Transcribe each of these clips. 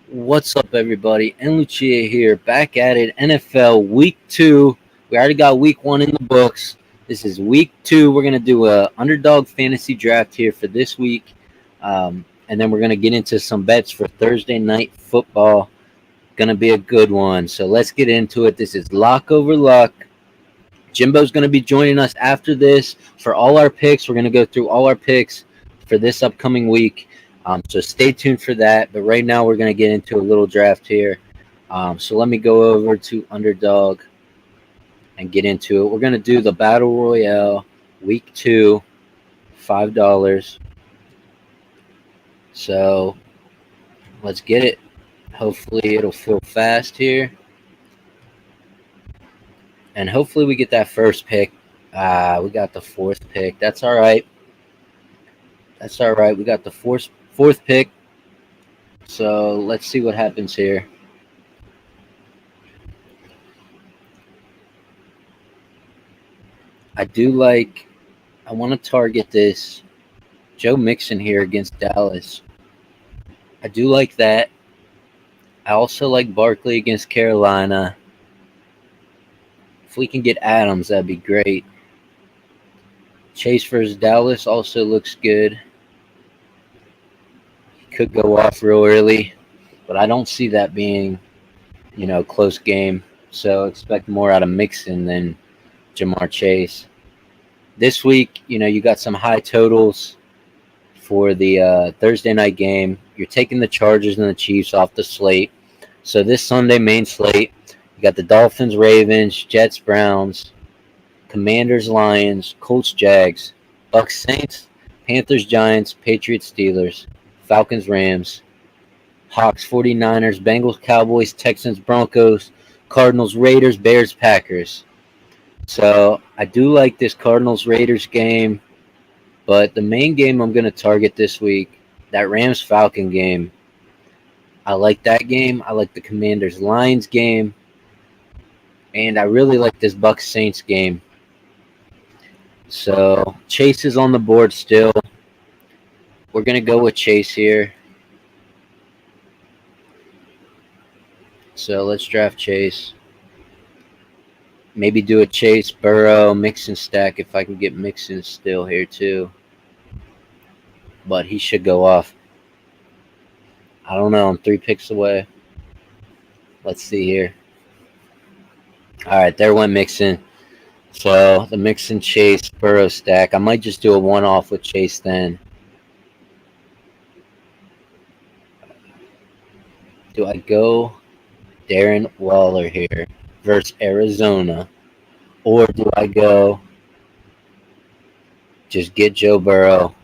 What's up, everybody? And Lucia here, back at it. NFL Week 2. We already got Week 1 in the books. This is Week 2. We're going to do a underdog fantasy draft here for this week. And then we're going to get into some bets for Thursday night football. Going to be a good one. So let's get into it. This is Lock Over Luck. Jimbo's going to be joining us after this for all our picks. We're going to go through all our picks for this upcoming week. So stay tuned for that. But right now we're going to get into a little draft here. So let me go over to UnderDog and get into it. We're going to do the Battle Royale Week 2, $5. So let's get it. Hopefully it'll feel fast here. And hopefully we get that first pick. We got the fourth pick. That's all right. That's all right. We got the fourth pick. So let's see what happens here. I want to target this Joe Mixon here against Dallas. I do like that. I also like Barkley against Carolina. If we can get Adams, that'd be great. Chase versus Dallas also looks good. He could go off real early, but I don't see that being, close game. So expect more out of Mixon than Jamar Chase. This week, you got some high totals for the Thursday night game. You're taking the Chargers and the Chiefs off the slate. So this Sunday main slate, you got the Dolphins, Ravens, Jets, Browns, Commanders, Lions, Colts, Jags, Bucks, Saints, Panthers, Giants, Patriots, Steelers, Falcons, Rams, Hawks, 49ers, Bengals, Cowboys, Texans, Broncos, Cardinals, Raiders, Bears, Packers. So I do like this Cardinals-Raiders game, but the main game I'm going to target this week, that Rams-Falcon game, I like that game. I like the Commanders-Lions game. And I really like this Bucks-Saints game. So Chase is on the board still. We're going to go with Chase here. So let's draft Chase. Maybe do a Chase, Burrow, Mixon stack if I can get Mixon still here too. But he should go off. I don't know. I'm 3 picks away. Let's see here. All right, there went Mixon. So the Mixon, Chase, Burrow stack. I might just do a one-off with Chase then. Do I go Darren Waller here versus Arizona? Or do I go just get Joe Burrow?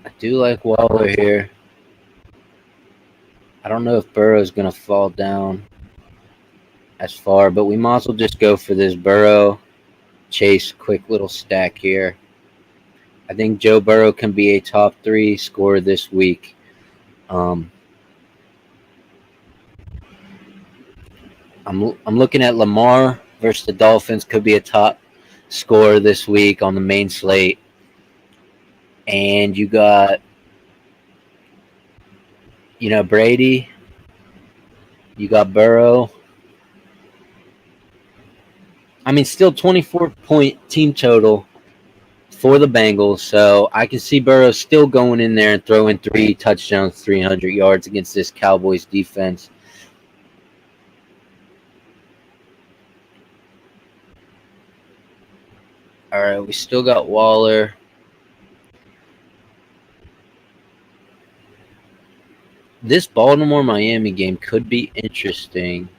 I do like Waller here. I don't know if Burrow's going to fall down as far, but we might as well just go for this Burrow Chase quick little stack here. I think Joe Burrow can be a top 3 scorer this week. I'm looking at Lamar versus the Dolphins. Could be a top scorer this week on the main slate. And you got, Brady. You got Burrow. I mean, still 24-point team total for the Bengals. So I can see Burrow still going in there and throwing 3 touchdowns, 300 yards against this Cowboys defense. All right, we still got Waller. This Baltimore-Miami game could be interesting,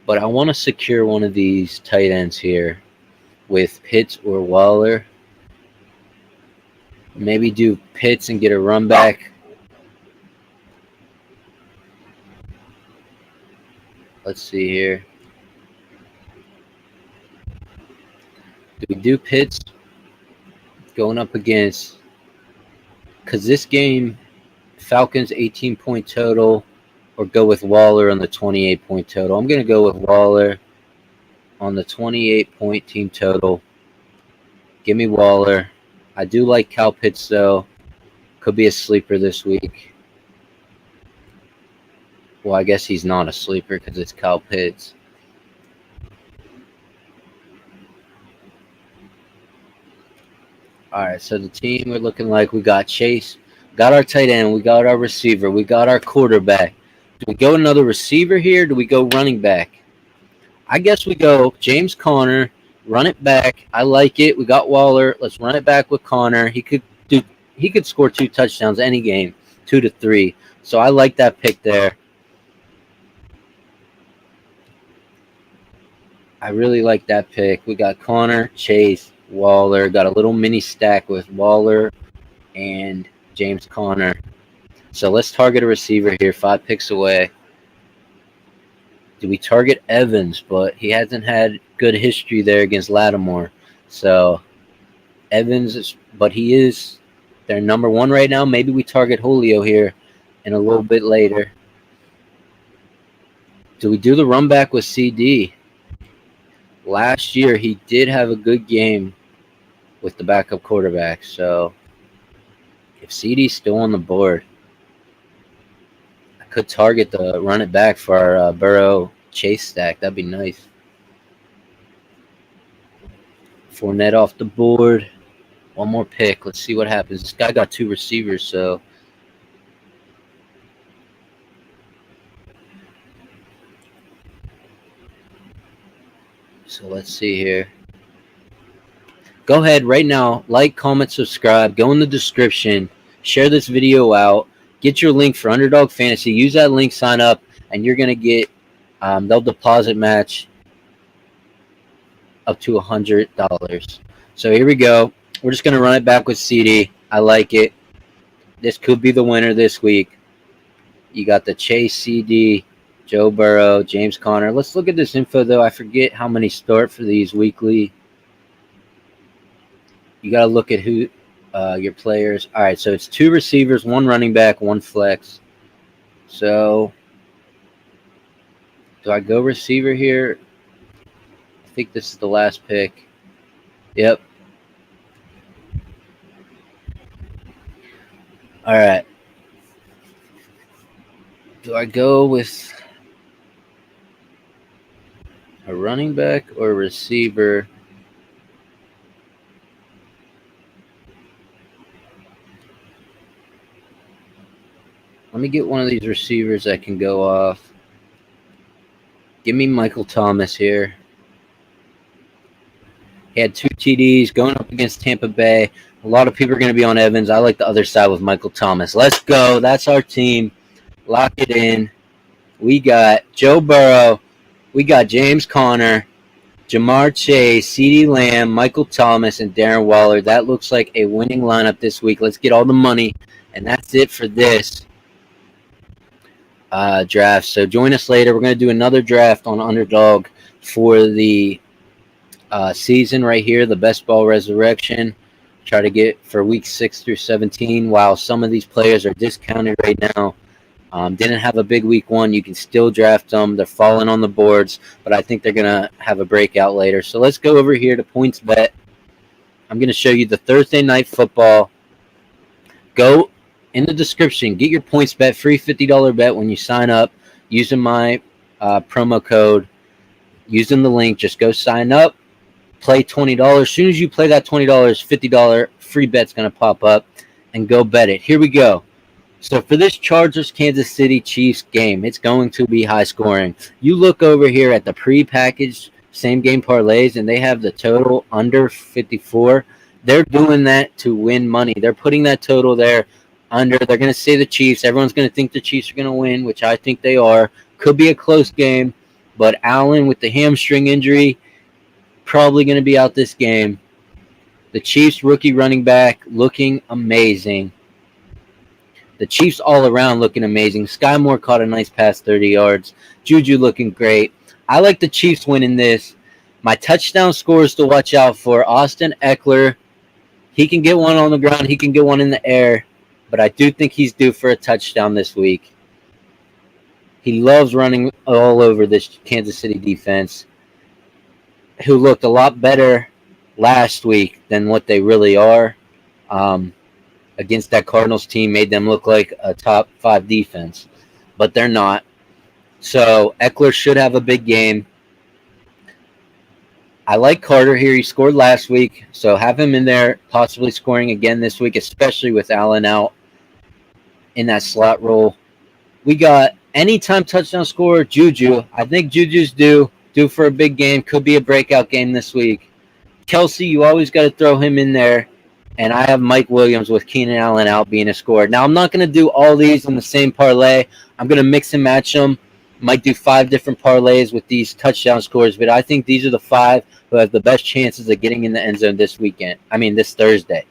but I want to secure one of these tight ends here with Pitts or Waller. Maybe do Pitts and get a run back. Let's see here. Do we do Pitts going up against... Because this game, Falcons 18-point total, or go with Waller on the 28-point total. I'm going to go with Waller on the 28-point team total. Give me Waller. I do like Kyle Pitts, though. Could be a sleeper this week. Well, I guess he's not a sleeper because it's Kyle Pitts. All right, so the team we're looking like, we got Chase, got our tight end, we got our receiver, we got our quarterback. Do we go another receiver here? Do we go running back? I guess we go James Conner, run it back. I like it. We got Waller. Let's run it back with Conner. He could score 2 touchdowns any game, 2 to 3. So I like that pick there. I really like that pick. We got Conner, Chase, Waller. Got a little mini stack with Waller and James Conner. So let's target a receiver here, 5 picks away. Do we target Evans? But he hasn't had good history there against Lattimore. So Evans, but he is their number 1 right now. Maybe we target Julio here and a little bit later. Do we do the run back with CD? Last year, he did have a good game with the backup quarterback. So if CD's still on the board, I could target the run it back for our Burrow Chase stack. That'd be nice. Fournette off the board. One more pick. Let's see what happens. This guy got 2 receivers, so let's see here. Go ahead right now, like, comment, subscribe, go in the description, share this video out, get your link for UnderDog Fantasy, use that link, sign up, and you're going to get, they'll deposit match up to $100. So here we go. We're just going to run it back with CD. I like it. This could be the winner this week. You got the Chase, CD, Joe Burrow, James Conner. Let's look at this info, though. I forget how many start for these weekly. You got to look at who your players. All right, so it's 2 receivers, 1 running back, 1 flex. So do I go receiver here? I think this is the last pick. Yep. All right. Do I go with a running back or a receiver? Let me get one of these receivers that can go off. Give me Michael Thomas here. He had 2 TDs going up against Tampa Bay. A lot of people are going to be on Evans. I like the other side with Michael Thomas. Let's go. That's our team. Lock it in. We got Joe Burrow. We got James Conner, Jamar Chase, CeeDee Lamb, Michael Thomas, and Darren Waller. That looks like a winning lineup this week. Let's get all the money. And that's it for this draft. So join us later. We're going to do another draft on UnderDog for the season right here, the Best Ball Resurrection. Try to get for weeks 6 through 17. While some of these players are discounted right now, didn't have a big week 1. You can still draft them. They're falling on the boards, but I think they're going to have a breakout later. So let's go over here to PointsBet. I'm going to show you the Thursday Night Football. Go in the description. Get your PointsBet free $50 bet when you sign up using my promo code. Using the link, just go sign up. Play $20. As soon as you play that $20, $50 free bet's going to pop up, and go bet it. Here we go. So for this Chargers-Kansas City Chiefs game, it's going to be high scoring. You look over here at the pre-packaged same-game parlays, and they have the total under 54. They're doing that to win money. They're putting that total there under. They're going to say the Chiefs. Everyone's going to think the Chiefs are going to win, which I think they are. Could be a close game, but Allen with the hamstring injury, probably going to be out this game. The Chiefs rookie running back looking amazing. The Chiefs all around looking amazing. Sky Moore caught a nice pass, 30 yards. Juju looking great. I like the Chiefs winning this. My touchdown scores to watch out for: Austin Eckler. He can get one on the ground. He can get one in the air. But I do think he's due for a touchdown this week. He loves running all over this Kansas City defense, who looked a lot better last week than what they really are. against that Cardinals team, made them look like a top 5 defense, but they're not. So Eckler should have a big game. I like Carter here. He scored last week, so have him in there, possibly scoring again this week, especially with Allen out in that slot role. We got anytime touchdown scorer, Juju. I think Juju's due for a big game. Could be a breakout game this week. Kelsey, you always got to throw him in there. And I have Mike Williams with Keenan Allen out being a scorer. Now, I'm not going to do all these in the same parlay. I'm going to mix and match them. Might do 5 different parlays with these touchdown scores, but I think these are the 5 who have the best chances of getting in the end zone this Thursday.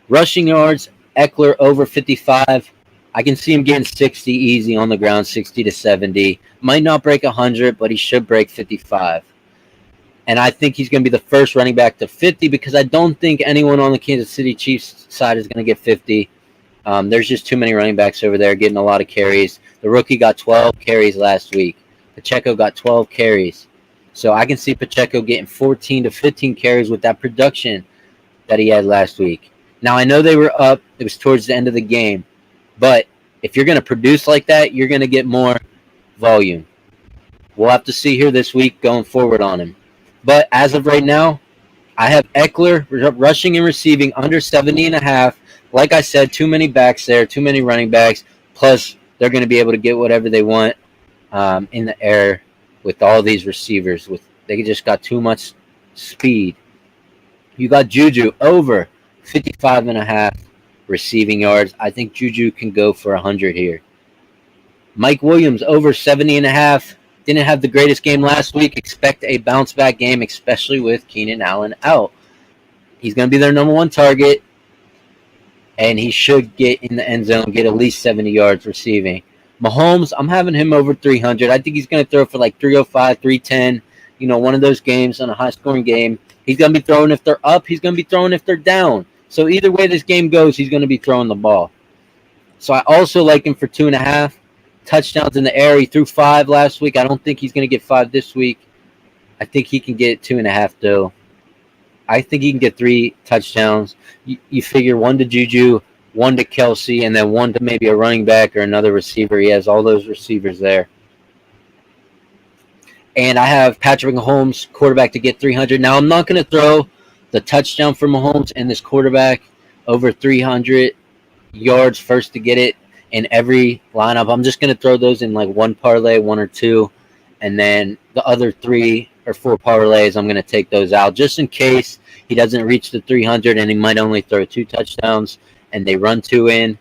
Rushing yards, Eckler over 55. I can see him getting 60 easy on the ground, 60 to 70. Might not break 100, but he should break 55. And I think he's going to be the first running back to 50 because I don't think anyone on the Kansas City Chiefs side is going to get 50. There's just too many running backs over there getting a lot of carries. The rookie got 12 carries last week. Pacheco got 12 carries. So I can see Pacheco getting 14 to 15 carries with that production that he had last week. Now, I know they were up. It was towards the end of the game. But if you're going to produce like that, you're going to get more volume. We'll have to see here this week going forward on him. But as of right now, I have Eckler rushing and receiving under 70.5. Like I said, too many backs there, too many running backs. Plus, they're going to be able to get whatever they want in the air with all these receivers. They just got too much speed. You got Juju over 55.5 receiving yards. I think Juju can go for 100 here. Mike Williams over 70.5. Didn't have the greatest game last week. Expect a bounce-back game, especially with Keenan Allen out. He's going to be their number 1 target, and he should get in the end zone, get at least 70 yards receiving. Mahomes, I'm having him over 300. I think he's going to throw for like 305, 310. One of those games on a high-scoring game. He's going to be throwing if they're up. He's going to be throwing if they're down. So either way this game goes, he's going to be throwing the ball. So I also like him for 2.5. Touchdowns in the air. He threw 5 last week. I don't think he's going to get 5 this week. I think he can get 2.5 though. I think he can get 3 touchdowns. You figure 1 to Juju, 1 to Kelsey, and then 1 to maybe a running back or another receiver. He has all those receivers there. And I have Patrick Mahomes, quarterback, to get 300. Now, I'm not going to throw the touchdown for Mahomes and this quarterback over 300 yards first to get it in every lineup. I'm just going to throw those in like 1 parlay, 1 or 2, and then the other 3 or 4 parlays, I'm going to take those out just in case he doesn't reach the 300 and he might only throw 2 touchdowns and they run 2 in,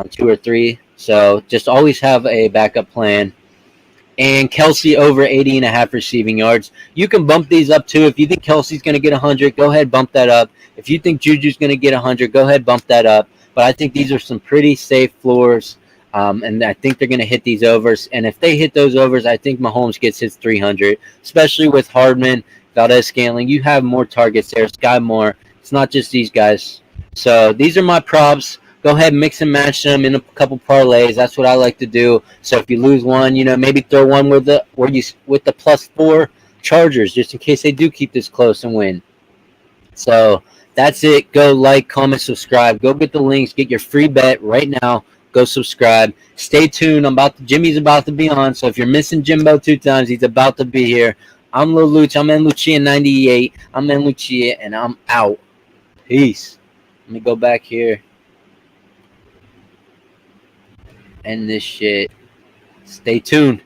2 or 3. So just always have a backup plan. And Kelsey over 80.5 receiving yards. You can bump these up too. If you think Kelsey's going to get 100, go ahead, bump that up. If you think Juju's going to get 100, go ahead, bump that up. But I think these are some pretty safe floors, and I think they're going to hit these overs. And if they hit those overs, I think Mahomes gets his 300, especially with Hardman, Valdez-Scantling. You have more targets there. Sky Moore. It's not just these guys. So these are my props. Go ahead and mix and match them in a couple parlays. That's what I like to do. So if you lose one, maybe throw one with the +4 Chargers, just in case they do keep this close and win. So that's it. Go like, comment, subscribe. Go get the links. Get your free bet right now. Go subscribe. Stay tuned. Jimmy's about to be on. So if you're missing Jimbo 2 times, he's about to be here. I'm Lil Luch. I'm in Lucia 98. I'm in Lucia, and I'm out. Peace. Let me go back here. End this shit. Stay tuned.